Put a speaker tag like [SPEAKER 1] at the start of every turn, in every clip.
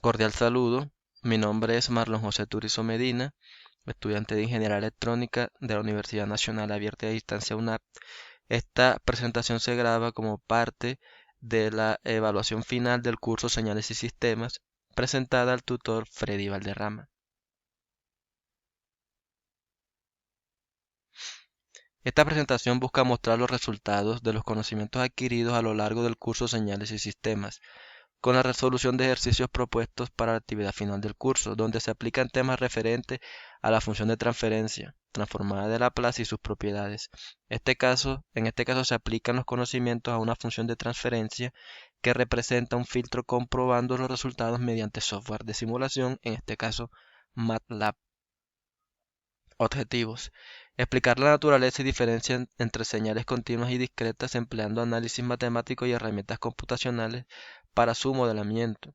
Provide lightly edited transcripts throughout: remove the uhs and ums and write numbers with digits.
[SPEAKER 1] Cordial saludo. Mi nombre es Marlon José Turizo Medina, estudiante de Ingeniería Electrónica de la Universidad Nacional Abierta de Distancia UNAP. Esta presentación se graba como parte de la evaluación final del curso Señales y Sistemas, presentada al tutor Freddy Valderrama. Esta presentación busca mostrar los resultados de los conocimientos adquiridos a lo largo del curso Señales y Sistemas, con la resolución de ejercicios propuestos para la actividad final del curso, donde se aplican temas referentes a la función de transferencia, transformada de Laplace y sus propiedades. En este caso se aplican los conocimientos a una función de transferencia que representa un filtro comprobando los resultados mediante software de simulación, en este caso MATLAB. Objetivos. Explicar la naturaleza y diferencia entre señales continuas y discretas empleando análisis matemático y herramientas computacionales para su modelamiento.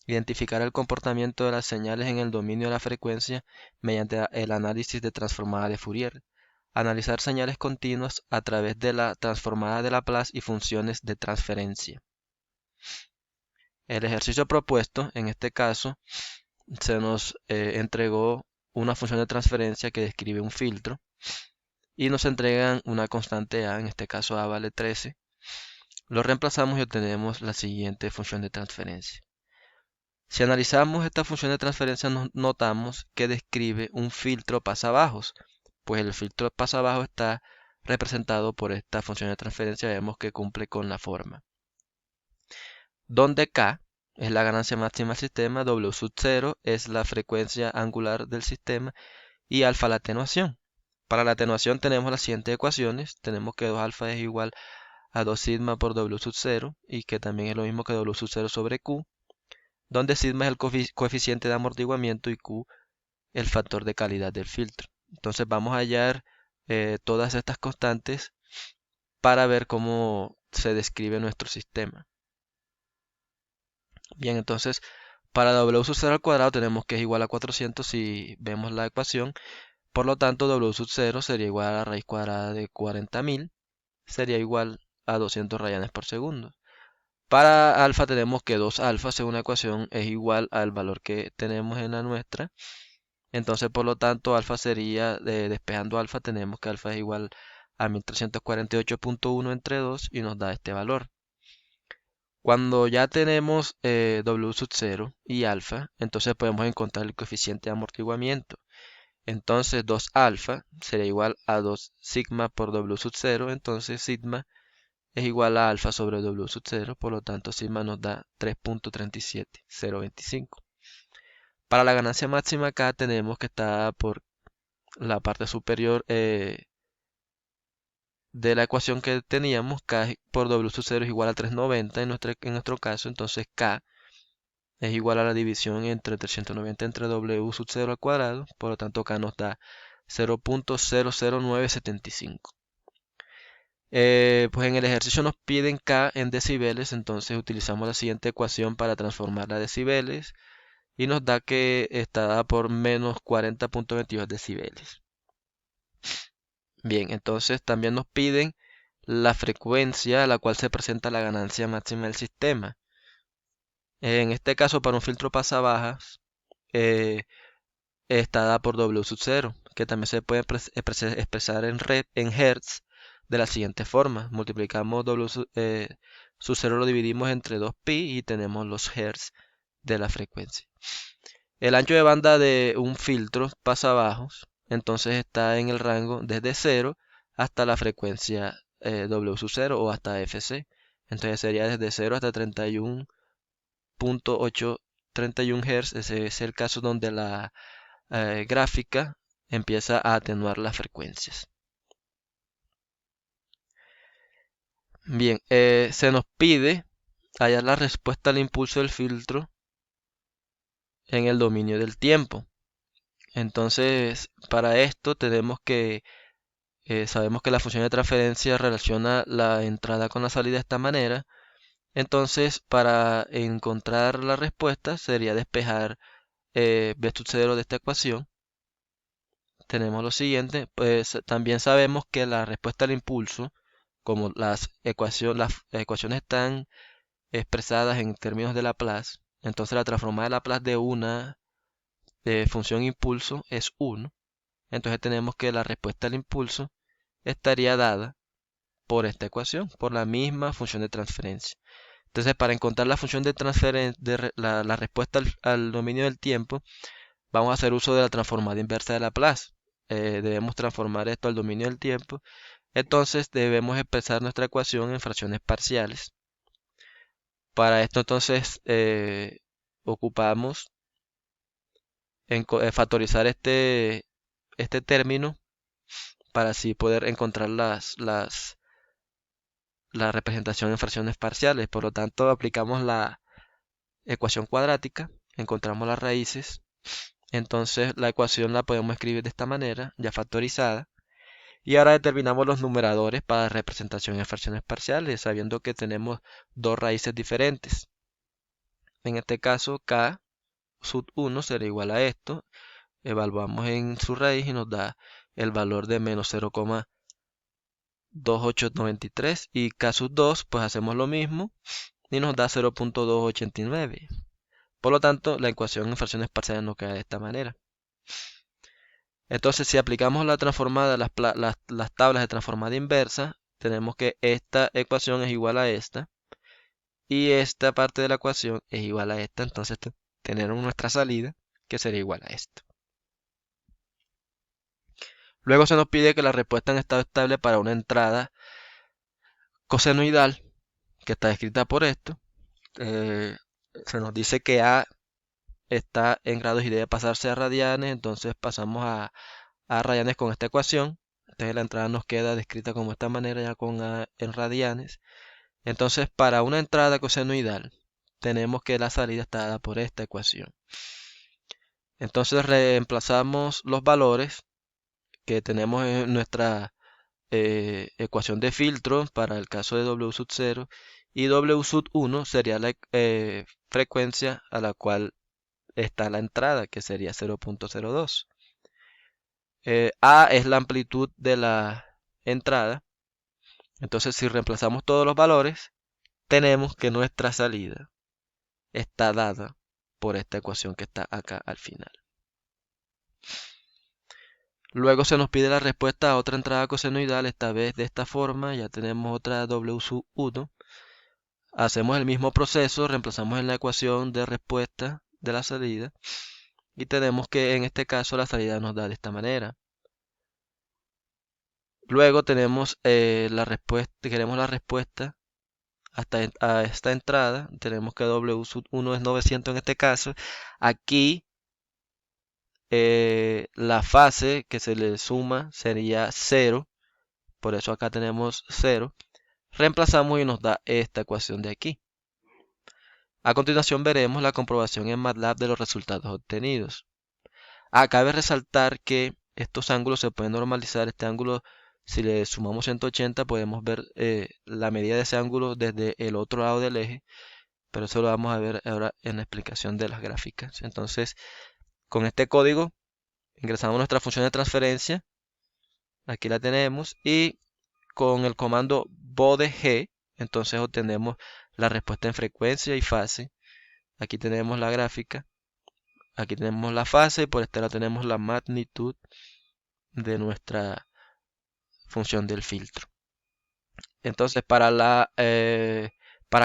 [SPEAKER 1] Identificar el comportamiento de las señales en el dominio de la frecuencia mediante el análisis de transformada de Fourier. Analizar señales continuas a través de la transformada de Laplace y funciones de transferencia. El ejercicio propuesto, en este caso, se nos entregó una función de transferencia que describe un filtro y nos entregan una constante A, en este caso A vale 13. Lo reemplazamos y obtenemos la siguiente función de transferencia. Si analizamos esta función de transferencia, notamos que describe un filtro pasabajos, pues el filtro pasabajo está representado por esta función de transferencia. Vemos que cumple con la forma, donde K es la ganancia máxima del sistema, W sub 0 es la frecuencia angular del sistema y alfa la atenuación. Para la atenuación tenemos las siguientes ecuaciones. Tenemos que 2 alfa es igual a 2 sigma por W sub 0 y que también es lo mismo que W sub 0 sobre Q, donde sigma es el coeficiente de amortiguamiento y Q el factor de calidad del filtro. Entonces vamos a hallar todas estas constantes para ver cómo se describe nuestro sistema. Bien, entonces para W sub 0 al cuadrado tenemos que es igual a 400 si vemos la ecuación. Por lo tanto, W sub 0 sería igual a la raíz cuadrada de 40.000, sería igual a 200 rayanes por segundo. Para alfa tenemos que 2 alfa, según la ecuación, es igual al valor que tenemos en la nuestra. Entonces, por lo tanto, alfa sería, despejando alfa, tenemos que alfa es igual a 1348.1 entre 2 y nos da este valor. Cuando ya tenemos W sub 0 y alfa, entonces podemos encontrar el coeficiente de amortiguamiento. Entonces 2 alfa sería igual a 2 sigma por W sub 0. Entonces sigma es igual a alfa sobre W sub 0. Por lo tanto sigma nos da 3.37025. Para la ganancia máxima acá tenemos que estar por la parte superior de la ecuación que teníamos. K por W sub 0 es igual a 390 en nuestro caso. Entonces K es igual a la división entre 390 entre W sub 0 al cuadrado. Por lo tanto K nos da 0.00975. Pues en el ejercicio nos piden K en decibeles, entonces utilizamos la siguiente ecuación para transformarla a decibeles y nos da que está dada por menos 40.22 decibeles. Bien, entonces también nos piden la frecuencia a la cual se presenta la ganancia máxima del sistema. En este caso, para un filtro pasabajas, está dada por W sub 0, que también se puede expresar en Hertz de la siguiente forma. Multiplicamos W sub 0, lo dividimos entre 2pi y tenemos los Hertz de la frecuencia. El ancho de banda de un filtro pasabajos, entonces está en el rango desde 0 hasta la frecuencia W sub 0 o hasta FC. Entonces sería desde 0 hasta 31.831 Hz. Ese es el caso donde la gráfica empieza a atenuar las frecuencias. Bien, se nos pide hallar la respuesta al impulso del filtro en el dominio del tiempo. Entonces, para esto tenemos que, sabemos que la función de transferencia relaciona la entrada con la salida de esta manera. Entonces, para encontrar la respuesta sería despejar b sub 0 de esta ecuación. Tenemos lo siguiente, pues también sabemos que la respuesta al impulso, como las ecuaciones están expresadas en términos de Laplace, Entonces la transformada de Laplace de una función impulso es 1. Entonces tenemos que la respuesta al impulso estaría dada por esta ecuación, por la misma función de transferencia. Entonces, para encontrar la función de transferencia, la respuesta al dominio del tiempo, vamos a hacer uso de la transformada inversa de Laplace. Debemos transformar esto al dominio del tiempo. Entonces, debemos expresar nuestra ecuación en fracciones parciales. Para esto, entonces, ocupamos en factorizar este término para así poder encontrar la representación en fracciones parciales. Por lo tanto, aplicamos la ecuación cuadrática, encontramos las raíces. Entonces la ecuación la podemos escribir de esta manera, ya factorizada. Y ahora determinamos los numeradores para representación en fracciones parciales, sabiendo que tenemos dos raíces diferentes. En este caso, k sub 1 será igual a esto. Evaluamos en su raíz y nos da el valor de menos 0,2893. Y k sub 2, pues hacemos lo mismo y nos da 0,289. Por lo tanto, la ecuación en fracciones parciales nos queda de esta manera. Entonces, si aplicamos la transformada, las tablas de transformada inversa, tenemos que esta ecuación es igual a esta y esta parte de la ecuación es igual a esta. Entonces, tenemos nuestra salida que sería igual a esto. Luego se nos pide que la respuesta en estado estable para una entrada cosenoidal, que está descrita por esto, se nos dice que A está en grados y debe pasarse a radianes, entonces pasamos a radianes con esta ecuación. Entonces la entrada nos queda descrita como esta manera ya con A en radianes. Entonces para una entrada cosenoidal tenemos que la salida está dada por esta ecuación. Entonces reemplazamos los valores que tenemos en nuestra ecuación de filtro para el caso de W sub 0 y W sub 1 sería la frecuencia a la cual está la entrada, que sería 0,02. A es la amplitud de la entrada. Entonces, si reemplazamos todos los valores, tenemos que nuestra salida está dada por esta ecuación que está acá al final. Luego se nos pide la respuesta a otra entrada cosenoidal, esta vez de esta forma. Ya tenemos otra W sub 1. Hacemos el mismo proceso, reemplazamos en la ecuación de respuesta de la salida y tenemos que en este caso la salida nos da de esta manera. Luego tenemos queremos la respuesta a esta entrada. Tenemos que W sub 1 es 900 en este caso. Aquí la fase que se le suma sería 0. Por eso acá tenemos 0. Reemplazamos y nos da esta ecuación de aquí. A continuación veremos la comprobación en MATLAB de los resultados obtenidos. Cabe resaltar que estos ángulos se pueden normalizar. Este ángulo, si le sumamos 180, podemos ver la medida de ese ángulo desde el otro lado del eje, pero eso lo vamos a ver ahora en la explicación de las gráficas. Entonces, con este código ingresamos nuestra función de transferencia, aquí la tenemos, y con el comando bodg, entonces obtenemos la respuesta en frecuencia y fase. Aquí tenemos la gráfica, aquí tenemos la fase y por este lado tenemos la magnitud de nuestra función del filtro. Entonces, para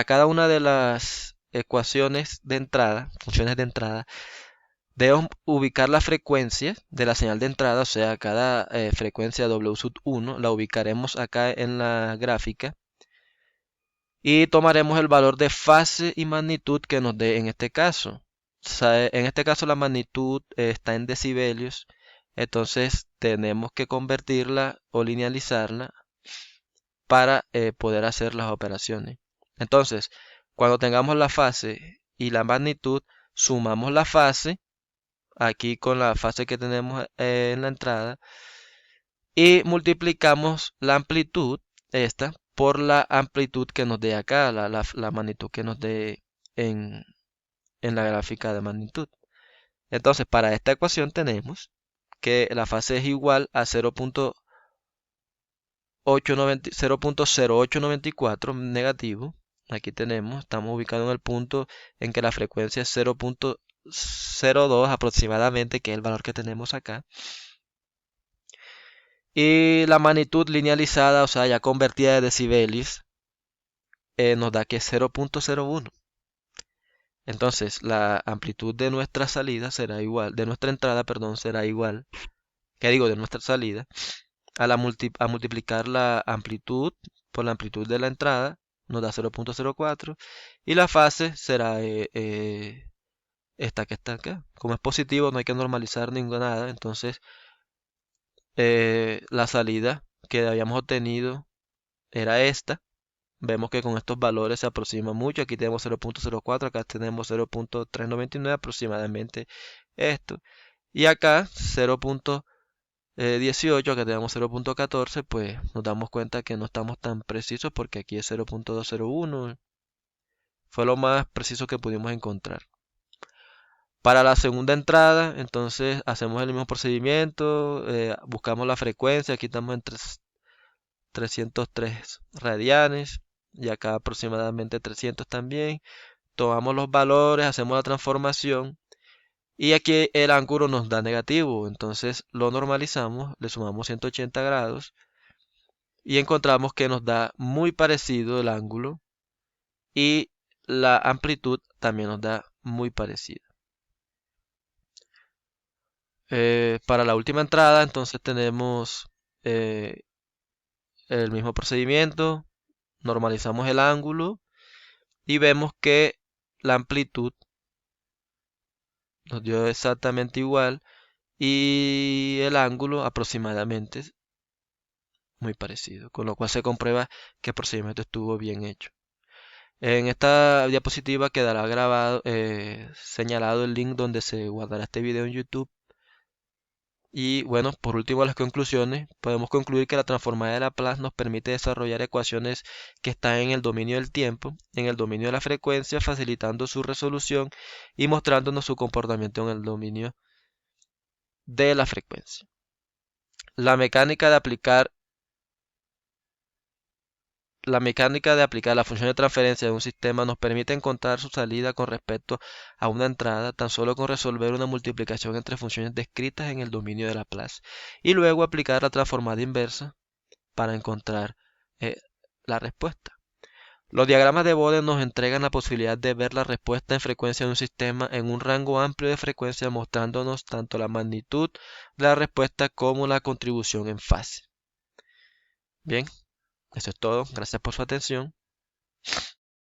[SPEAKER 1] cada una de las ecuaciones de entrada, funciones de entrada, debemos ubicar la frecuencia de la señal de entrada, o sea, cada frecuencia W sub 1 la ubicaremos acá en la gráfica y tomaremos el valor de fase y magnitud que nos dé en este caso. En este caso la magnitud está en decibelios, entonces tenemos que convertirla o linealizarla para poder hacer las operaciones. Entonces, cuando tengamos la fase y la magnitud, sumamos la fase aquí con la fase que tenemos en la entrada y multiplicamos la amplitud, esta, por la amplitud que nos dé acá, la magnitud que nos dé en la gráfica de magnitud. Entonces, para esta ecuación tenemos que la fase es igual a 0.0894 negativo Aquí estamos ubicados en el punto en que la frecuencia es 0.02 aproximadamente, que es el valor que tenemos acá. Y la magnitud linealizada, o sea, ya convertida de decibeles, nos da que es 0.01. Entonces, la amplitud de nuestra salida será igual, de nuestra entrada, perdón, será igual, ¿qué digo? De nuestra salida, a multiplicar la amplitud por la amplitud de la entrada, nos da 0.04, y la fase será esta que está acá. Como es positivo, no hay que normalizar nada, entonces la salida que habíamos obtenido era esta. Vemos que con estos valores se aproxima mucho. Aquí tenemos 0.04, acá tenemos 0.399 aproximadamente esto. Y acá 0.18, acá tenemos 0.14, pues nos damos cuenta que no estamos tan precisos porque aquí es 0.201. Fue lo más preciso que pudimos encontrar. Para la segunda entrada, entonces hacemos el mismo procedimiento, buscamos la frecuencia, aquí estamos en 303 radianes y acá aproximadamente 300 también. Tomamos los valores, hacemos la transformación y aquí el ángulo nos da negativo, entonces lo normalizamos, le sumamos 180 grados y encontramos que nos da muy parecido el ángulo y la amplitud también nos da muy parecida. Para la última entrada, entonces tenemos eh, el mismo procedimiento, normalizamos el ángulo y vemos que la amplitud nos dio exactamente igual y el ángulo aproximadamente muy parecido, con lo cual se comprueba que el procedimiento estuvo bien hecho. En esta diapositiva quedará grabado, señalado el link donde se guardará este video en YouTube. Y bueno, por último, las conclusiones. Podemos concluir que la transformada de Laplace nos permite desarrollar ecuaciones que están en el dominio del tiempo, en el dominio de la frecuencia, facilitando su resolución y mostrándonos su comportamiento en el dominio de la frecuencia. La mecánica de aplicar la función de transferencia de un sistema nos permite encontrar su salida con respecto a una entrada tan solo con resolver una multiplicación entre funciones descritas en el dominio de Laplace y luego aplicar la transformada inversa para encontrar eh, la respuesta. Los diagramas de Bode nos entregan la posibilidad de ver la respuesta en frecuencia de un sistema en un rango amplio de frecuencia, mostrándonos tanto la magnitud de la respuesta como la contribución en fase. Bien, eso es todo. Gracias por su atención.